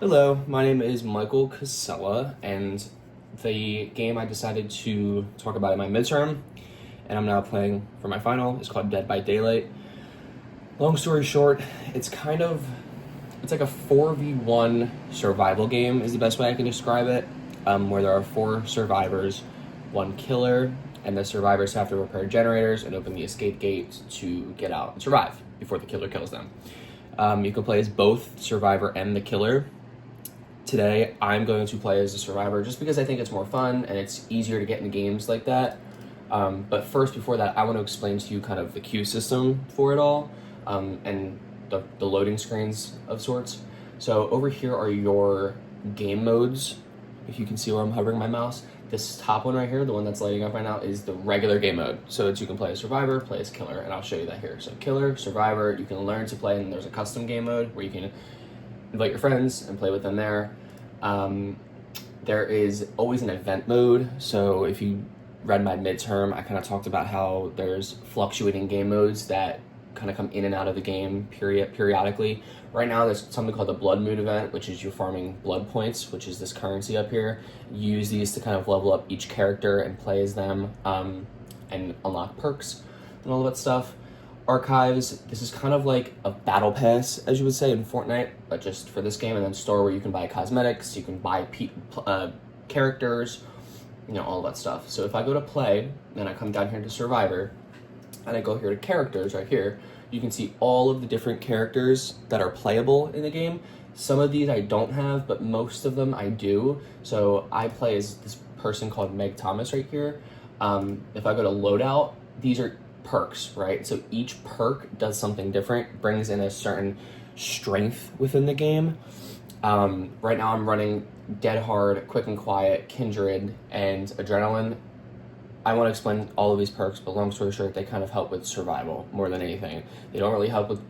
Hello, my name is Michael Casella, and the game I decided to talk about in my midterm, and I'm now playing for my final, is called Dead by Daylight. Long story short, it's like a 4v1 survival game, is the best way I can describe it, where there are four survivors, one killer, and the survivors have to repair generators and open the escape gate to get out and survive before the killer kills them. You can play as both survivor and the killer. Today, I'm going to play as a survivor just because I think it's more fun and it's easier to get in games like that. But first, before that, I want to explain to you kind of the queue system for it all, and the loading screens of sorts. So over here are your game modes. If you can see where I'm hovering my mouse, this top one right here, the one that's lighting up right now, is the regular game mode. So you can play as survivor, play as killer, and I'll show you that here. So killer, survivor, you can learn to play, and there's a custom game mode where you can invite your friends and play with them there. There is always an event mode. So if you read my midterm, I kind of talked about how there's fluctuating game modes that kind of come in and out of the game periodically. Right now, there's something called the Blood Moon event, which is you're farming blood points, which is this currency up here. You use these to kind of level up each character and play as them, and unlock perks and all that stuff. Archives, this is kind of like a battle pass, as you would say, in Fortnite, but just for this game. And then store, where you can buy cosmetics, you can buy characters, all that stuff. So if I go to play, then I come down here to survivor, and I go here to characters right here, you can see all of the different characters that are playable in the game. Some of these I don't have, but most of them I do. So I play as this person called Meg Thomas right here. If I go to loadout, these are perks, right? So each perk does something different, brings in a certain strength within the game. Right now I'm running Dead Hard, Quick and Quiet, Kindred, and Adrenaline. I want to explain all of these perks, but long story short, they kind of help with survival more than anything. They don't really help with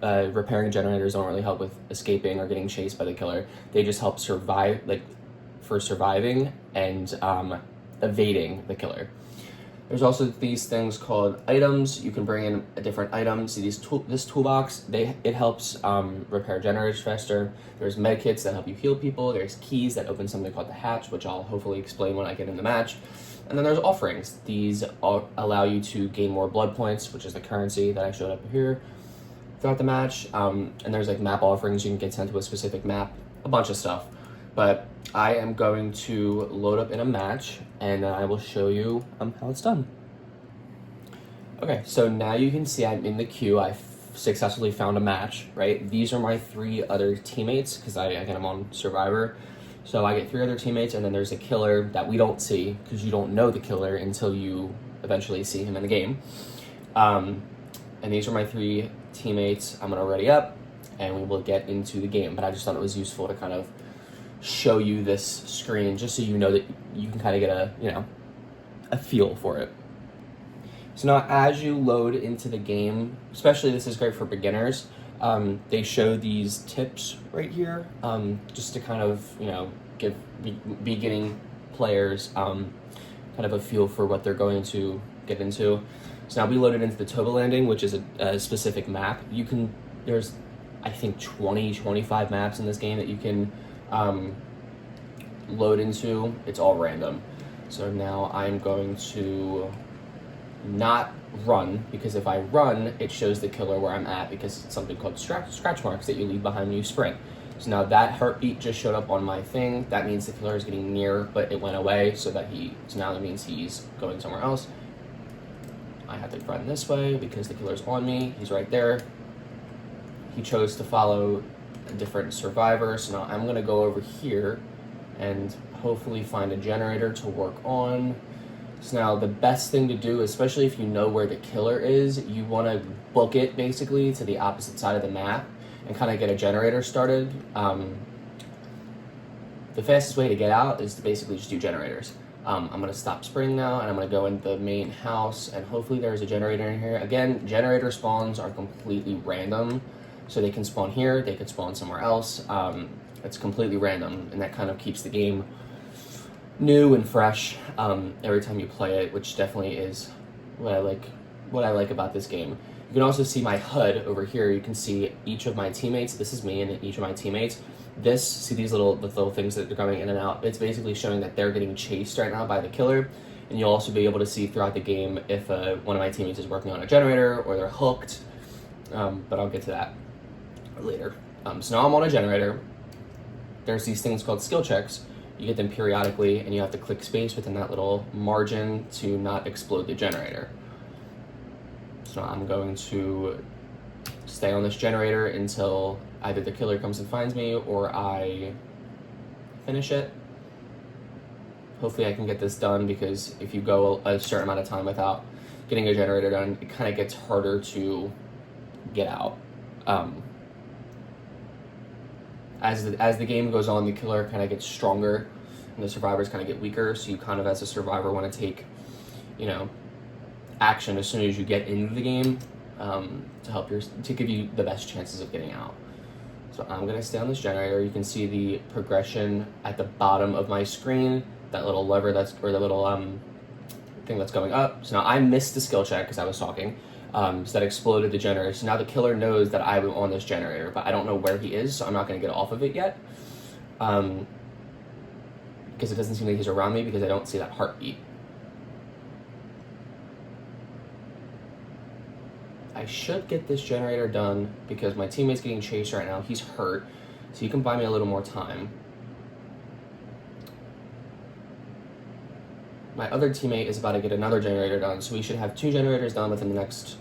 repairing generators, don't really help with escaping or getting chased by the killer. They just help survive, like for surviving and evading the killer. There's also these things called items. You can bring in a different item. See this toolbox, it helps repair generators faster. There's medkits that help you heal people. There's keys that open something called the hatch, which I'll hopefully explain when I get in the match. And then there's offerings. These allow you to gain more blood points, which is the currency that I showed up here throughout the match. And there's like map offerings. You can get sent to a specific map, a bunch of stuff. But I am going to load up in a match, and I will show you how it's done. Okay, so now you can see I'm in the queue. I successfully found a match, right? These are my three other teammates, because again, I'm on Survivor. So I get three other teammates, and then there's a killer that we don't see, because you don't know the killer until you eventually see him in the game. And these are my three teammates. I'm gonna ready up, and we will get into the game. But I just thought it was useful to kind of show you this screen, just so you know that you can kind of get a feel for it. So now as you load into the game, especially this is great for beginners, they show these tips right here, just to kind of, give beginning players kind of a feel for what they're going to get into. So now we loaded into the Toba Landing, which is a specific map. There's, I think, 25 maps in this game that you can load into. It's all random. So now I'm going to not run, because if I run, it shows the killer where I'm at, because it's something called scratch marks that you leave behind when you sprint. So now that heartbeat just showed up on my thing. That means the killer is getting near, but it went away, so now that means he's going somewhere else. I have to run this way because the killer's on me. He's right there. He chose to follow a different survivor, so now I'm gonna go over here and hopefully find a generator to work on. So now the best thing to do, especially if you know where the killer is, you want to book it basically to the opposite side of the map and kind of get a generator started. The fastest way to get out is to basically just do generators. I'm going to stop sprinting now, and I'm going to go into the main house, and hopefully there's a generator in here. Again, generator spawns are completely random, so they can spawn here, they could spawn somewhere else. It's completely random, and that kind of keeps the game new and fresh every time you play it, which definitely is what I like about this game. You can also see my HUD over here. You can see each of my teammates. This is me and each of my teammates. See these little things that are coming in and out. It's basically showing that they're getting chased right now by the killer. And you'll also be able to see throughout the game if one of my teammates is working on a generator or they're hooked. But I'll get to that later. So now I'm on a generator. There's these things called skill checks. You get them periodically, and you have to click space within that little margin to not explode the generator. So I'm going to stay on this generator until either the killer comes and finds me or I finish it. Hopefully I can get this done, because if you go a certain amount of time without getting a generator done, it kind of gets harder to get out. As the game goes on, the killer kind of gets stronger and the survivors kind of get weaker, so you kind of, as a survivor, want to take, action as soon as you get into the game, to give you the best chances of getting out. So I'm gonna stay on this generator. You can see the progression at the bottom of my screen, that little lever the little thing that's going up. So now I missed the skill check because I was talking. So that exploded the generator. So now the killer knows that I'm on this generator, but I don't know where he is, so I'm not gonna get off of it yet. Because it doesn't seem like he's around me, because I don't see that heartbeat. I should get this generator done because my teammate's getting chased right now. He's hurt, so you can buy me a little more time. My other teammate is about to get another generator done, so we should have 2 generators done within the next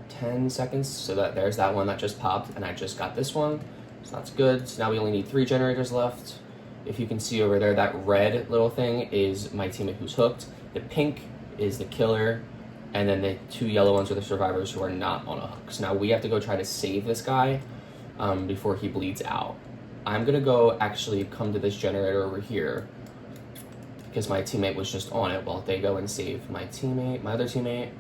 10 seconds. So that there's that one that just popped, and I just got this one, so that's good. So now we only need 3 generators left. If you can see over there, that red little thing is my teammate who's hooked. The pink is the killer, and then the 2 yellow ones are the survivors who are not on a hook. So now we have to go try to save this guy before he bleeds out. I'm gonna go actually come to this generator over here, because my teammate was just on it, while they go and save my other teammate.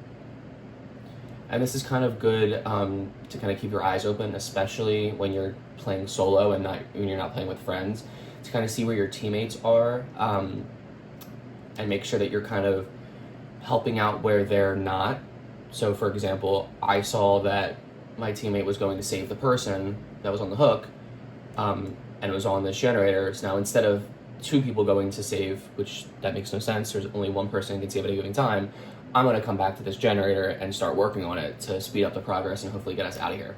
And this is kind of good to kind of keep your eyes open, especially when you're playing solo and when you're not playing with friends, to kind of see where your teammates are, and make sure that you're kind of helping out where they're not. So for example, I saw that my teammate was going to save the person that was on the hook, and it was on this generator. So now instead of 2 people going to save, which that makes no sense, there's only 1 person who can save at a given time, I'm gonna come back to this generator and start working on it to speed up the progress and hopefully get us out of here.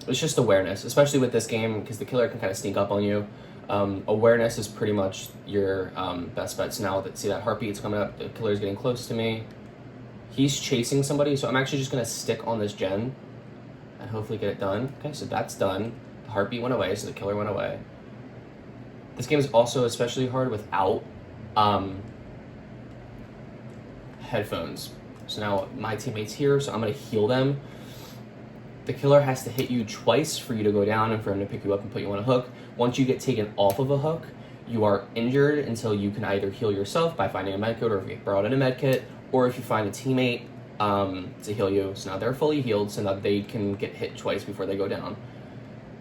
It's just awareness, especially with this game, because the killer can kind of sneak up on you. Awareness is pretty much your best bet. So now see that heartbeat's coming up, the killer's getting close to me. He's chasing somebody, so I'm actually just gonna stick on this gen and hopefully get it done. Okay, so that's done. The heartbeat went away, so the killer went away. This game is also especially hard without headphones. So now my teammate's here, so I'm gonna heal them. The killer has to hit you twice for you to go down and for him to pick you up and put you on a hook. Once you get taken off of a hook, you are injured until you can either heal yourself by finding a medkit, or if you get brought in a medkit, or if you find a teammate to heal you. So now they're fully healed, so now they can get hit twice before they go down.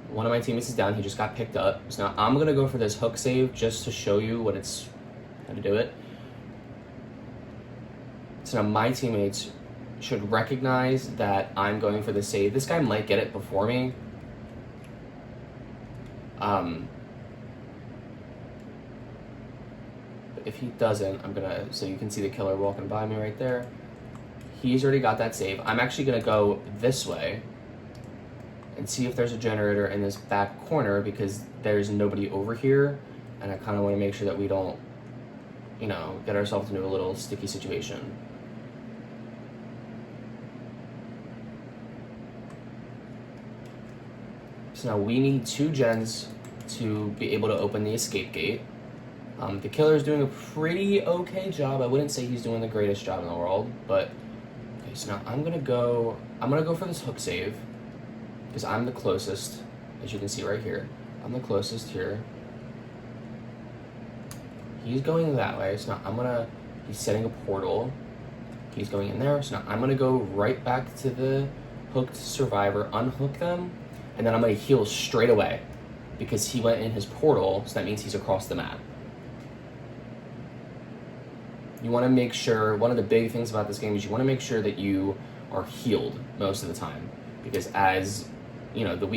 One of my teammates is down, he just got picked up. So now I'm gonna go for this hook save just to show you how to do it. So now my teammates should recognize that I'm going for the save. This guy might get it before me. But if he doesn't, so you can see the killer walking by me right there. He's already got that save. I'm actually gonna go this way and see if there's a generator in this back corner, because there's nobody over here, and I kind of want to make sure that we don't, get ourselves into a little sticky situation. So now we need 2 gens to be able to open the escape gate. The killer is doing a pretty okay job. I wouldn't say he's doing the greatest job in the world, but okay. So now I'm gonna go for this hook save, because I'm the closest, as you can see right here. I'm the closest here. He's going that way, so now he's setting a portal. He's going in there, so now I'm gonna go right back to the hooked survivor, unhook them, and then I'm gonna heal straight away, because he went in his portal, so that means he's across the map. You want to make sure, one of the big things about this game is you want to make sure that you are healed most of the time, because as you know, the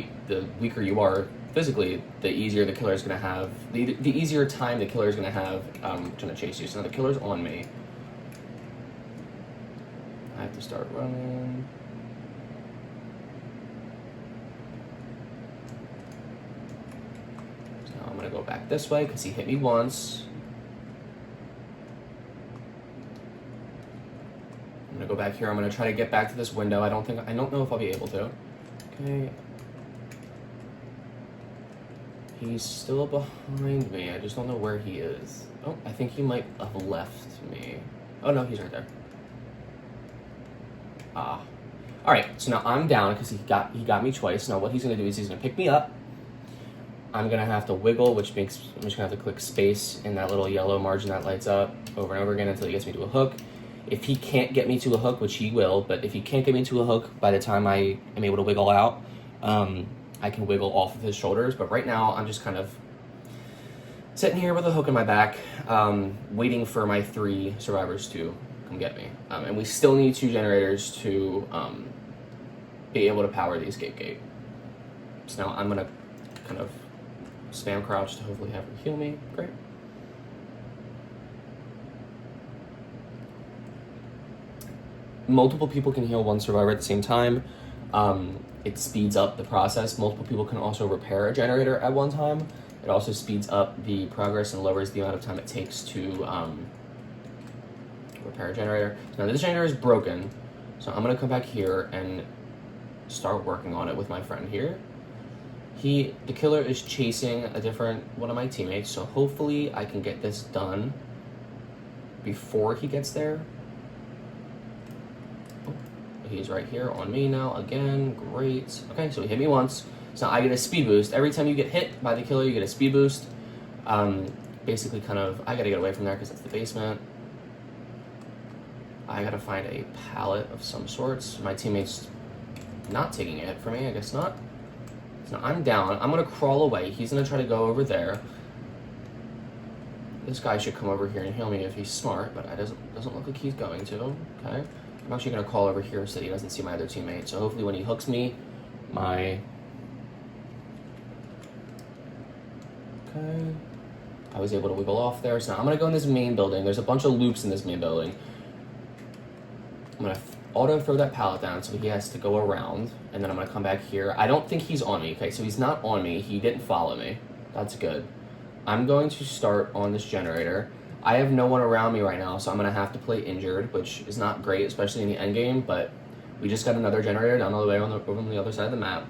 weaker you are physically, the easier the killer is going to have, the easier time the killer is going to have trying to chase you. So now the killer's on me. I have to start running. So now I'm going to go back this way because he hit me once. I'm going to go back here. I'm going to try to get back to this window. I don't know if I'll be able to. Okay. He's still behind me. I just don't know where he is. Oh, I think he might have left me. Oh no, he's right there. Ah. Alright, so now I'm down because he got me twice. Now what he's gonna do is he's gonna pick me up. I'm gonna have to wiggle, which makes I'm just gonna have to click space in that little yellow margin that lights up over and over again until he gets me to a hook. If he can't get me to a hook, which he will, but if he can't get me to a hook by the time I am able to wiggle out, I can wiggle off of his shoulders. But right now, I'm just kind of sitting here with a hook in my back, waiting for my 3 survivors to come get me. And we still need 2 generators to be able to power the escape gate. So now I'm gonna kind of spam crouch to hopefully have her heal me. Great. Multiple people can heal 1 survivor at the same time. It speeds up the process. Multiple people can also repair a generator at one time. It also speeds up the progress and lowers the amount of time it takes to repair a generator. So now this generator is broken, so I'm gonna come back here and start working on it with my friend here. The killer is chasing a different one of my teammates, so hopefully I can get this done before he gets there. He's right here on me now again. Great. Okay, so he hit me once. So now I get a speed boost. Every time you get hit by the killer, you get a speed boost. Basically kind of, I gotta get away from there because it's the basement. I gotta find a pallet of some sorts. My teammate's not taking a hit for me, I guess not. So now I'm down. I'm gonna crawl away. He's gonna try to go over there. This guy should come over here and heal me if he's smart, but it doesn't look like he's going to. Okay. I'm actually going to crawl over here so that he doesn't see my other teammate. So hopefully when he hooks me, Okay. I was able to wiggle off there. So now I'm going to go in this main building. There's a bunch of loops in this main building. I'm going to auto throw that pallet down so he has to go around. And then I'm going to come back here. I don't think he's on me. Okay, so he's not on me. He didn't follow me. That's good. I'm going to start on this generator. I have no one around me right now, so I'm going to have to play injured, which is not great, especially in the end game, but we just got another generator down all the way over on the other side of the map.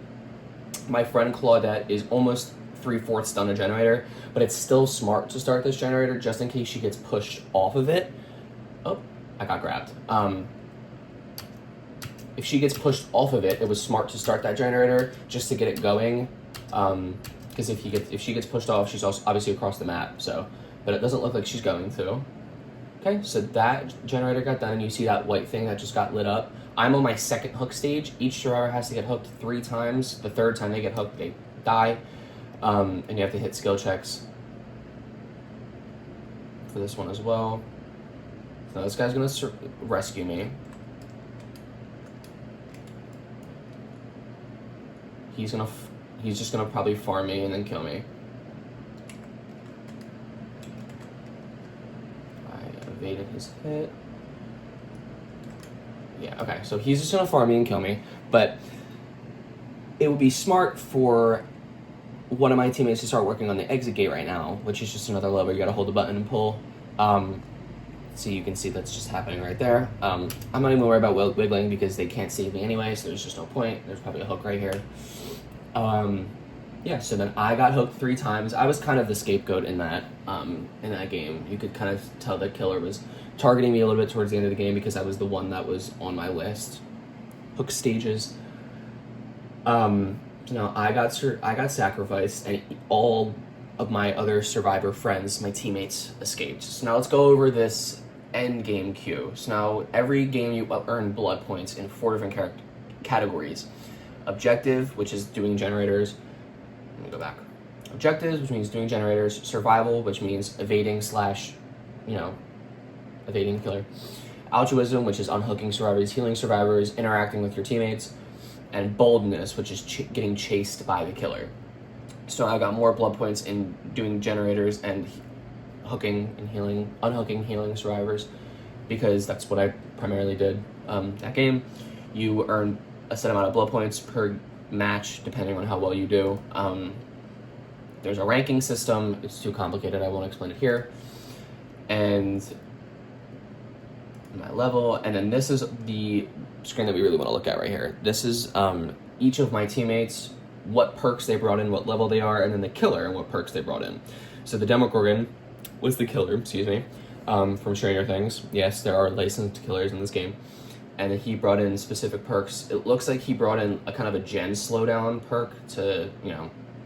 My friend Claudette is almost 3/4 done a generator, but it's still smart to start this generator just in case she gets pushed off of it. Oh, I got grabbed. If she gets pushed off of it, it was smart to start that generator just to get it going. Because if she gets pushed off, she's also obviously across the map, so... But it doesn't look like she's going to. Okay, so that generator got done. You see that white thing that just got lit up. I'm on my second hook stage. Each survivor has to get hooked 3 times. The 3rd time they get hooked, they die. And you have to hit skill checks for this one as well. So this guy's gonna rescue me. He's just gonna probably farm me and then kill me. Evaded his hit. Yeah, okay, so he's just gonna farm me and kill me, but it would be smart for one of my teammates to start working on the exit gate right now, which is just another lever you gotta hold the button and pull. So you can see that's just happening right there. I'm not even worried about wiggling because they can't save me anyway, so there's just no point. There's probably a hook right here. Yeah, so then I got hooked 3 times. I was kind of the scapegoat in that game. You could kind of tell the killer was targeting me a little bit towards the end of the game because I was the one that was on my list. Hook stages. So now I got sacrificed, and all of my other survivor friends, my teammates, escaped. So now let's go over this end game queue. So now every game you earn blood points in 4 different categories. Objective, which is doing generators. Let me go back. Objectives, which means doing generators. Survival, which means evading / evading the killer. Altruism, which is unhooking survivors, healing survivors, interacting with your teammates. And boldness, which is getting chased by the killer. So I got more blood points in doing generators and hooking and healing, unhooking, healing survivors, because that's what I primarily did that game. You earn a set amount of blood points per match, depending on how well you do. There's a ranking system. It's too complicated. I won't explain it here. And my level, and then this is the screen that we really want to look at right here. This is each of my teammates, what perks they brought in, what level they are, and then the killer and what perks they brought in. So the Demogorgon was the killer, from Stranger Things. Yes, there are licensed killers in this game. And he brought in specific perks. It looks like he brought in a kind of a gen slowdown perk to,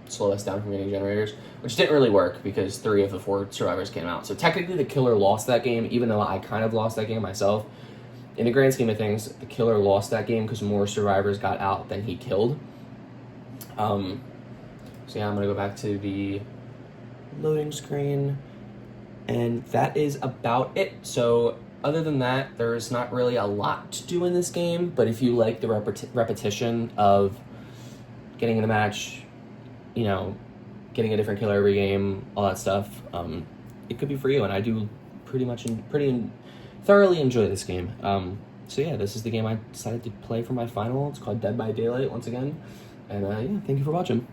slow us down from getting generators, which didn't really work because 3 of the 4 survivors came out. So technically the killer lost that game, even though I kind of lost that game myself. In the grand scheme of things, the killer lost that game because more survivors got out than he killed. So yeah, I'm gonna go back to the loading screen, and that is about it. So other than that, there's not really a lot to do in this game, but if you like the repetition of getting in a match, getting a different killer every game, all that stuff, it could be for you, and I do pretty thoroughly enjoy this game. So yeah, this is the game I decided to play for my final. It's called Dead by Daylight once again, and yeah, thank you for watching.